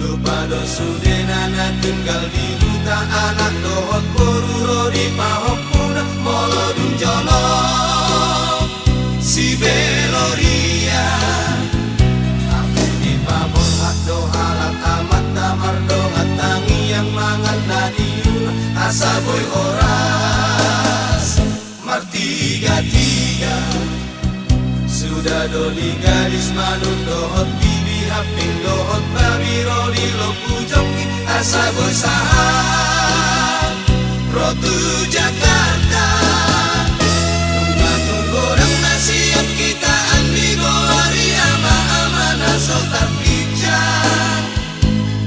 lupa dosudena tinggal di huta anak dohot poruro di pahok puna molodung jono si beloria aku di pabor hado halat amat damar dongat tangi yang mangan nadiun asa boy oras martiga-tiga sudah doli gadis manut dohot bibi haping dohot babi rodi lopu jongki asa boy sahab rotu Jakarta tunggu godang nasihat kita andi goari ama nasol tarpijan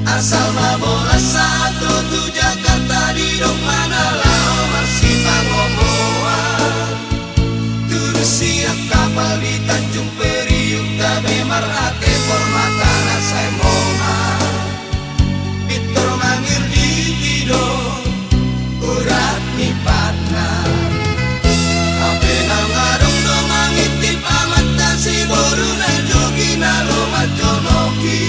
asal mabola saat rotu Jakarta di dok mana lao masih pangomoan turus siap kapal di Tanjung Priuk gabe marhate formatana saya moma Pitor mangir di tido urat ni patna ape nangarong do mangitip amat si boru na jogi na loma jonoki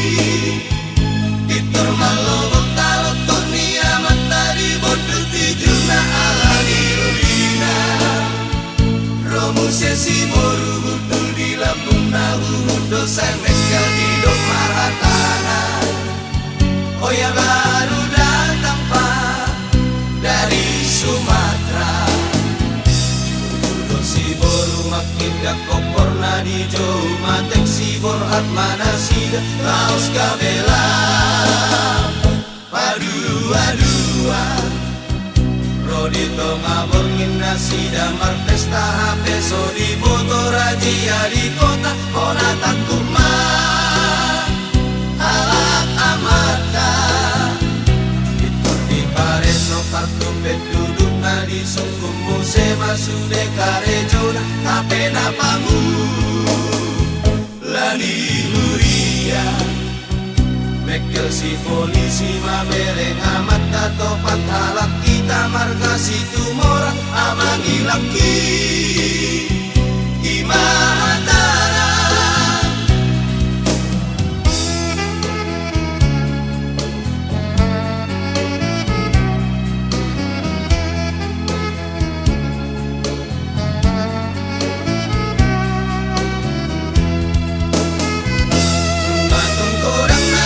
Pitor malobok talot toni amat tadi bodoh tijuna ala diulina romu sesi boru hudul di lambung nahu hudo semekal di dok maratana oh ya baru datang pak dari Sumatera hudo si boru makin dak koporna di jauh matek si borhat mana sida laos kabela padu-adua Rodi tonga borngin nasi damar pesta HP so di botol rajia di kota ona takut mah halak amata itu di pareso kartu duduk nadi sungguh muse masude karejona HP na pangu lani huria Mekel si polisi mamereng amat tato halak kita marga situ morang amangi laki imatara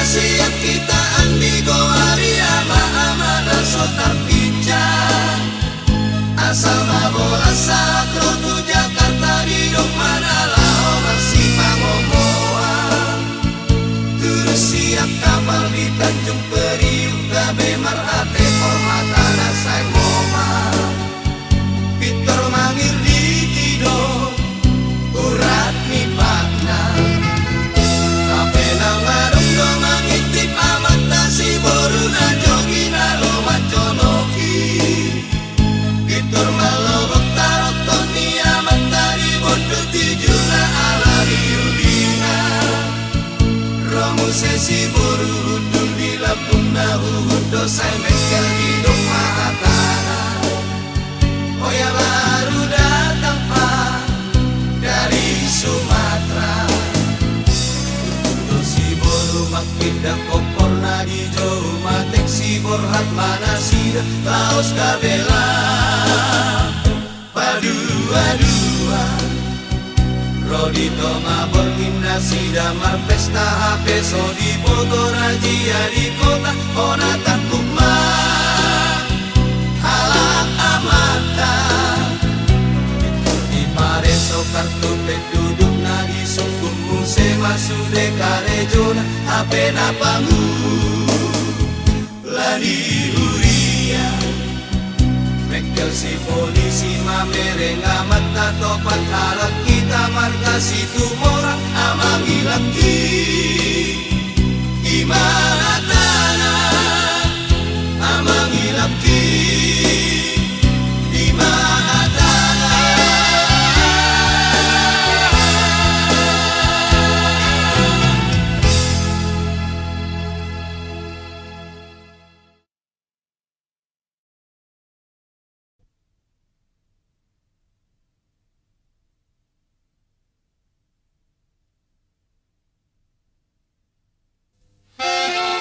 siap kita andi goari ama nasol tarpijan asal mabola saat rotu Jakarta di dok mana lao masih pangomoan terus siap kapal di Tanjung Priuk gabe marhate formatana saya moma Pitor mangir di tido urat ni patna kape nangarong dong mangitip amat nasi boru na jogi na loma jonoki Pitor malobok tarot toni amat tadi bodoh tijuna ala riudina romu sesi boru hudul di lambung nahu hudo saya mekel di dok mahatana oh ya baru datang pak dari Sumatera si boru makin dak koporna di jauh matek si borhat mana sida laos kabela padu-adua Rodi tonga borngin nasi damar pesta HP so di botol rajia di kota ona takut mah halak amata di pareso kartu duduk nadi sungguh muse masude karejona HP na pangu lani huria Mekel si polisi mamereng amat tato halak kita marga situ morang amangi laki gimana tanah amangi laki gimana Thank you.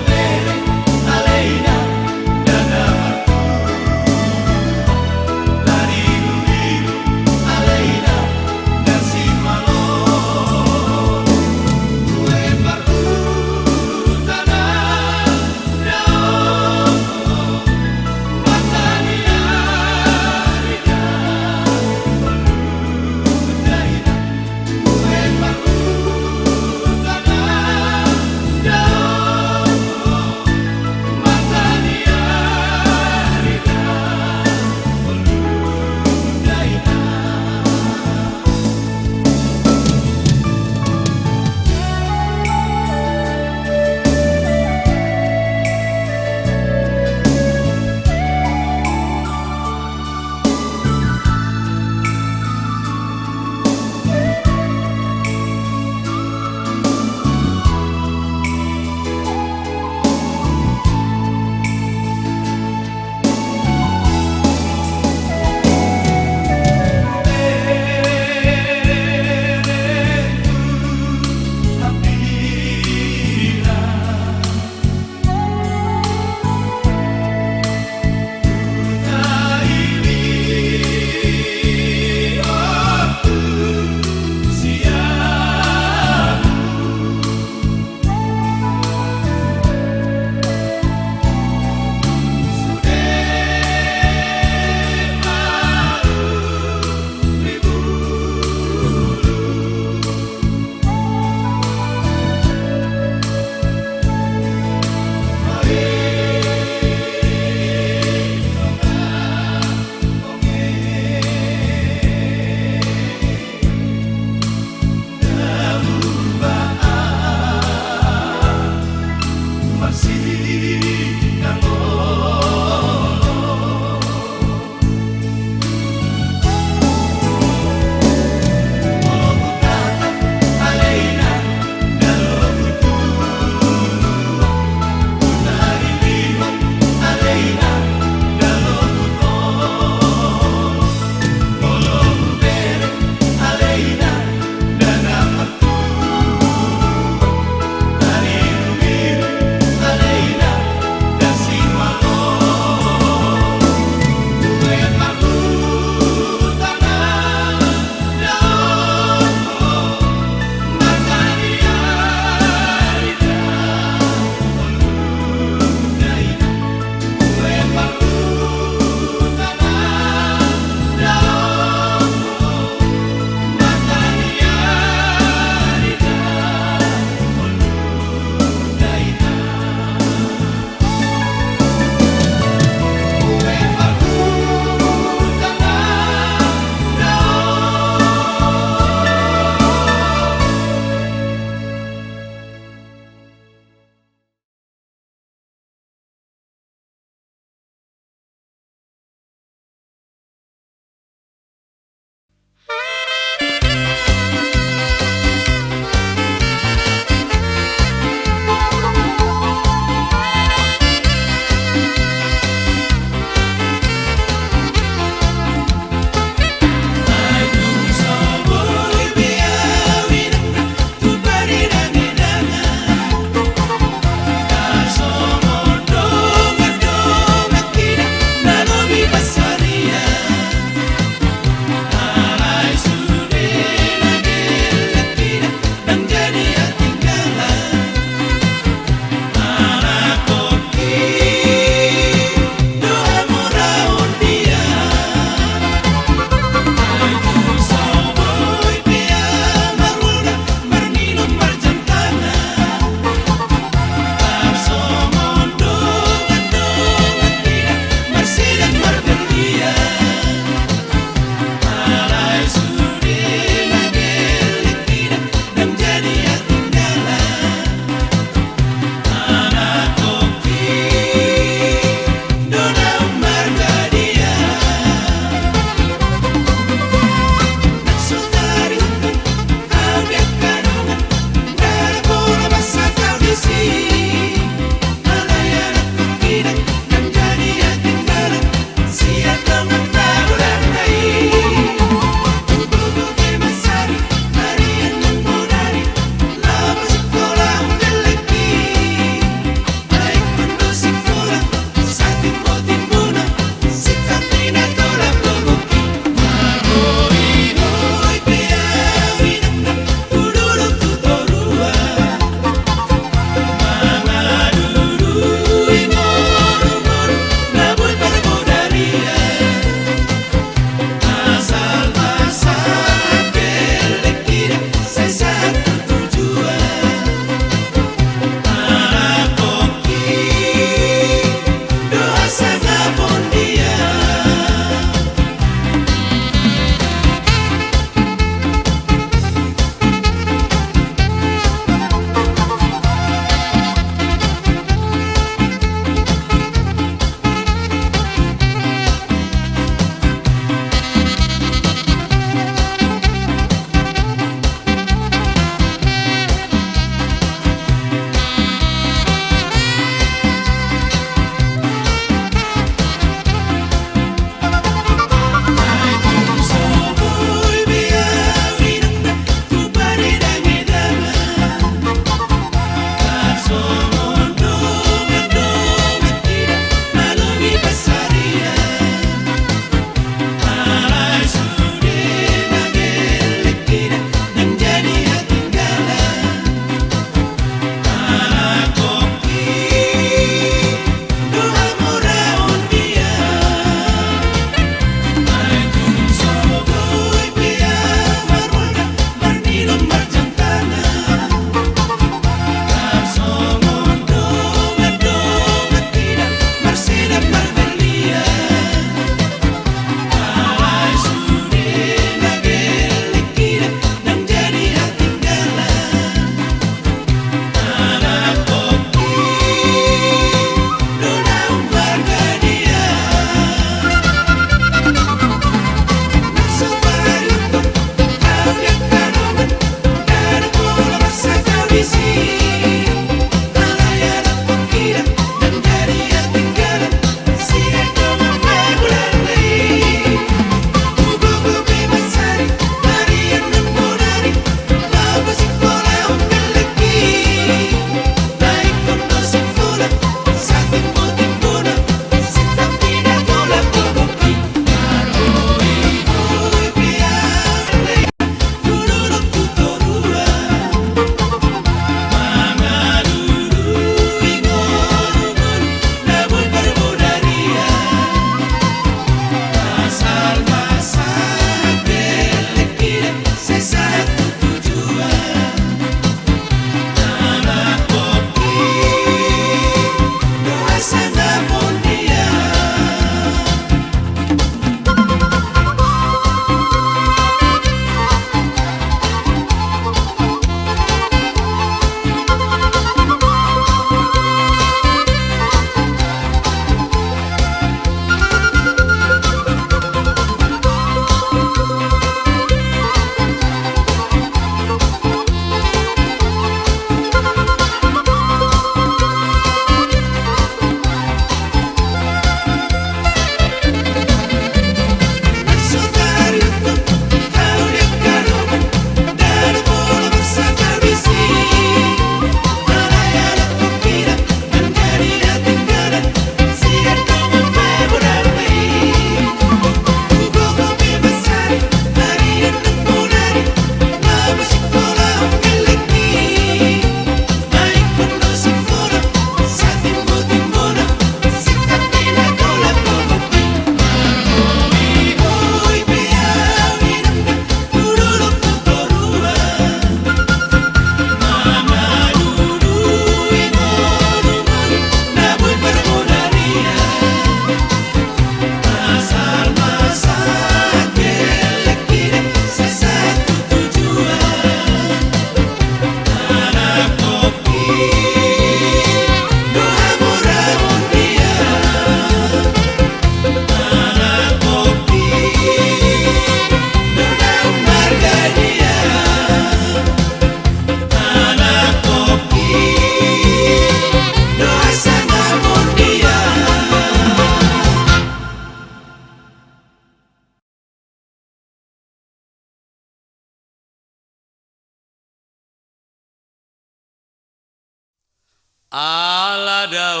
Aladao,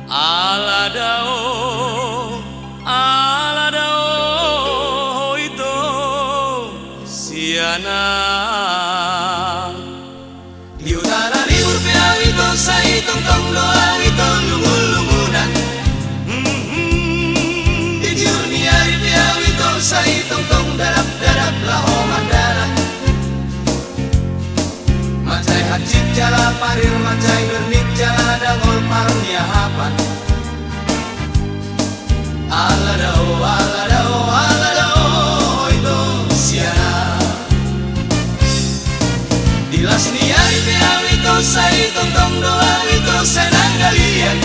aladao, aladao itu siana. Di utara libur piau itu saya tong doang itu lungu-lungunan. Di dunia piau itu saya tong darap-darap laho mandala. Macai hajit jala parir macai bernit jala dangol parnia hapan. Aladao, aladao, aladao itu siana. Dilas niari piau itu saya tong doang itu senang kalian.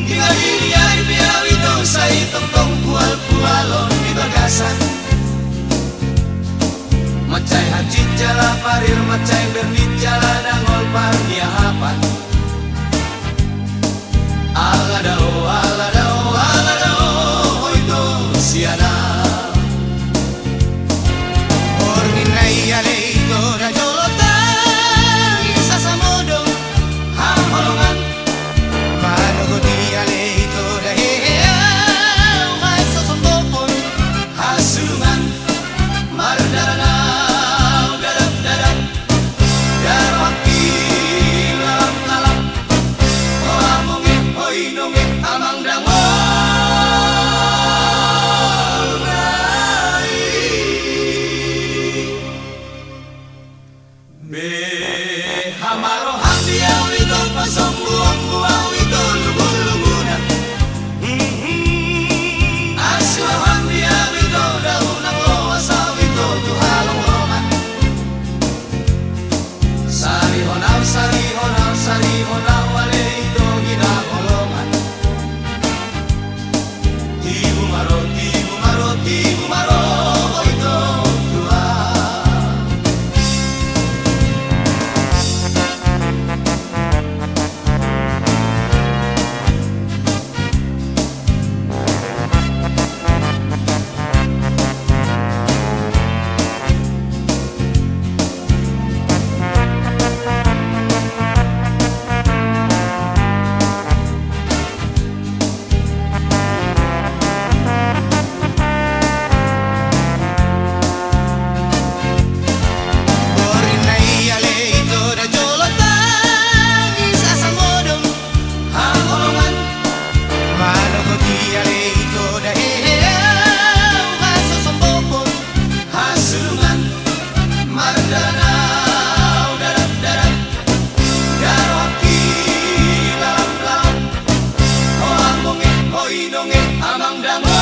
Tinggali niari piau itu saya tong pual-pualon di bagasan. Macai hajit jala parir macai bernit jala dangol parnia hapan. Aladao, aladao, aladao itu siana. Orminai aleito da jolotan isa samodong hamolongan. Manugoti aleito da heheau hai sosompopon hasulungan. Mardarana hamaro handia wito pasong buang-buang wito lungu-lungunan. Aswa handia wito daunang loasa wito tuhalong roman. Sari honau, sari honau, sari honau wale ito ginakolongan. Tibu maro, tibu maro, tibu maro ito tua. Amang dangol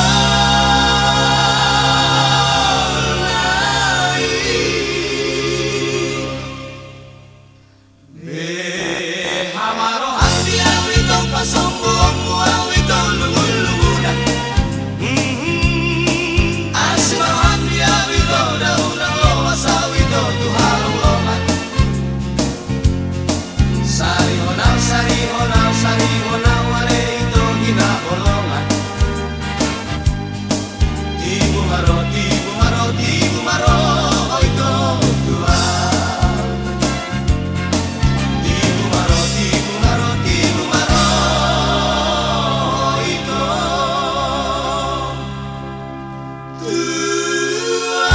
hamaro handia wito pasong buang-buang wito lungu-lungunan. Asma handia wito daunang loasa wito tuhalong loman. Sari honau, sari honau, sari honau wale ito ginakolongan. Tibu maro, tibu maro, tibu maro ito tua. Tibu maro, tibu maro, tibu maro ito tua.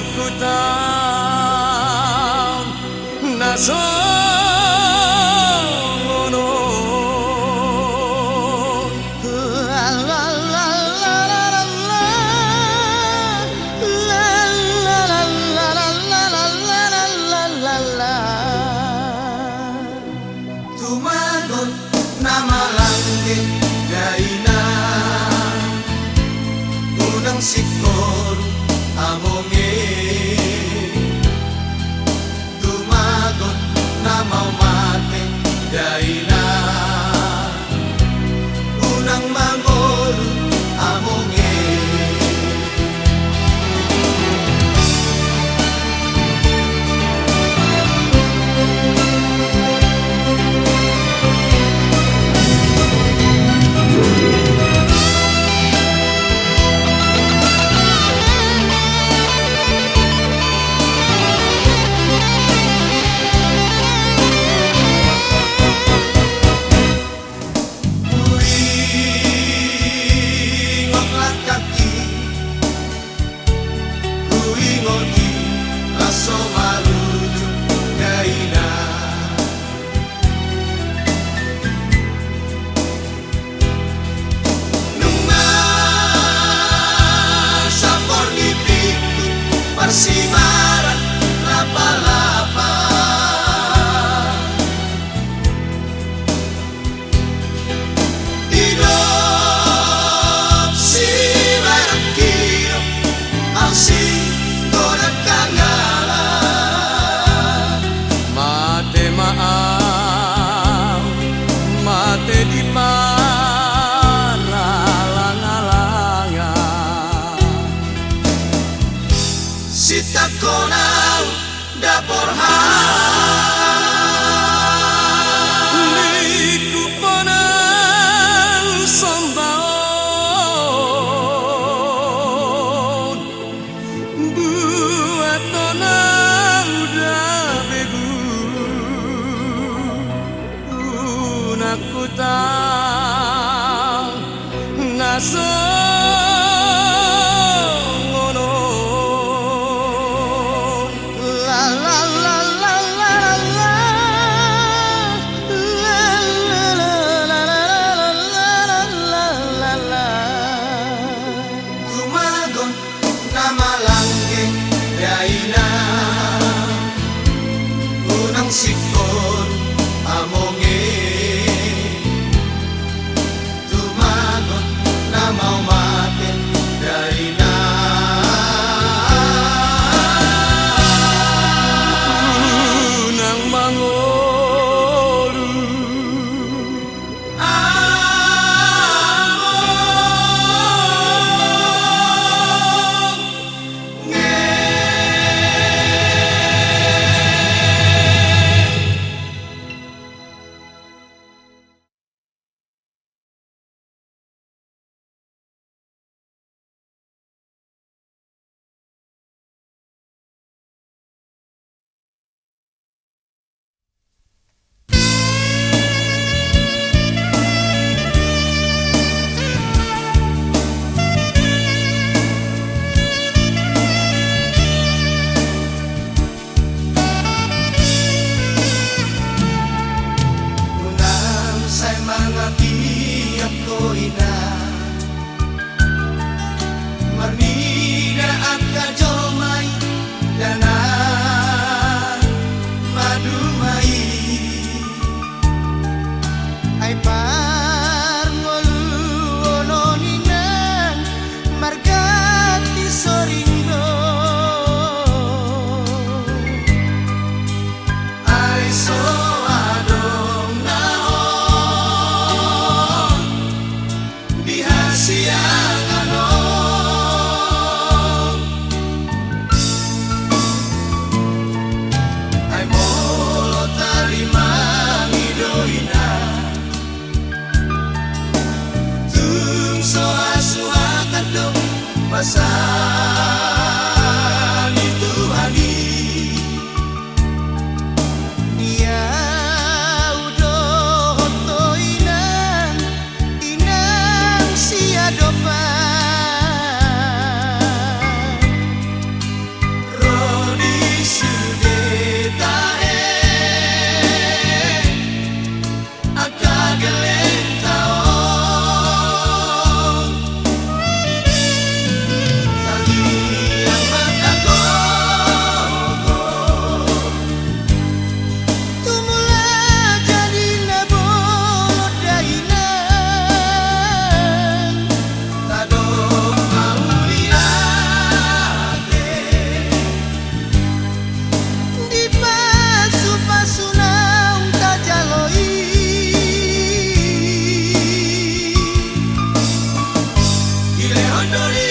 aku tahu naso ngono la la la la la la la la la tumagon nama langge gaina unang sikor amonge tumagon nama mate gaina unang mangol amonge Simaran lapa-lapa hidup si barang kiro al si kodak kangala mate maaf mate di Sita konau dapur liku ponang sombaon buat tonang udah begu aku tahu naso sikon amonge tumagon na mau mate daina nang mangolu Marnida akka jomai dana madumai ai par ngolu ono ninang margati soringo ai so adong naon dihasiang pasani Tuhani dia udah hoto inang siadopan Ile hondoli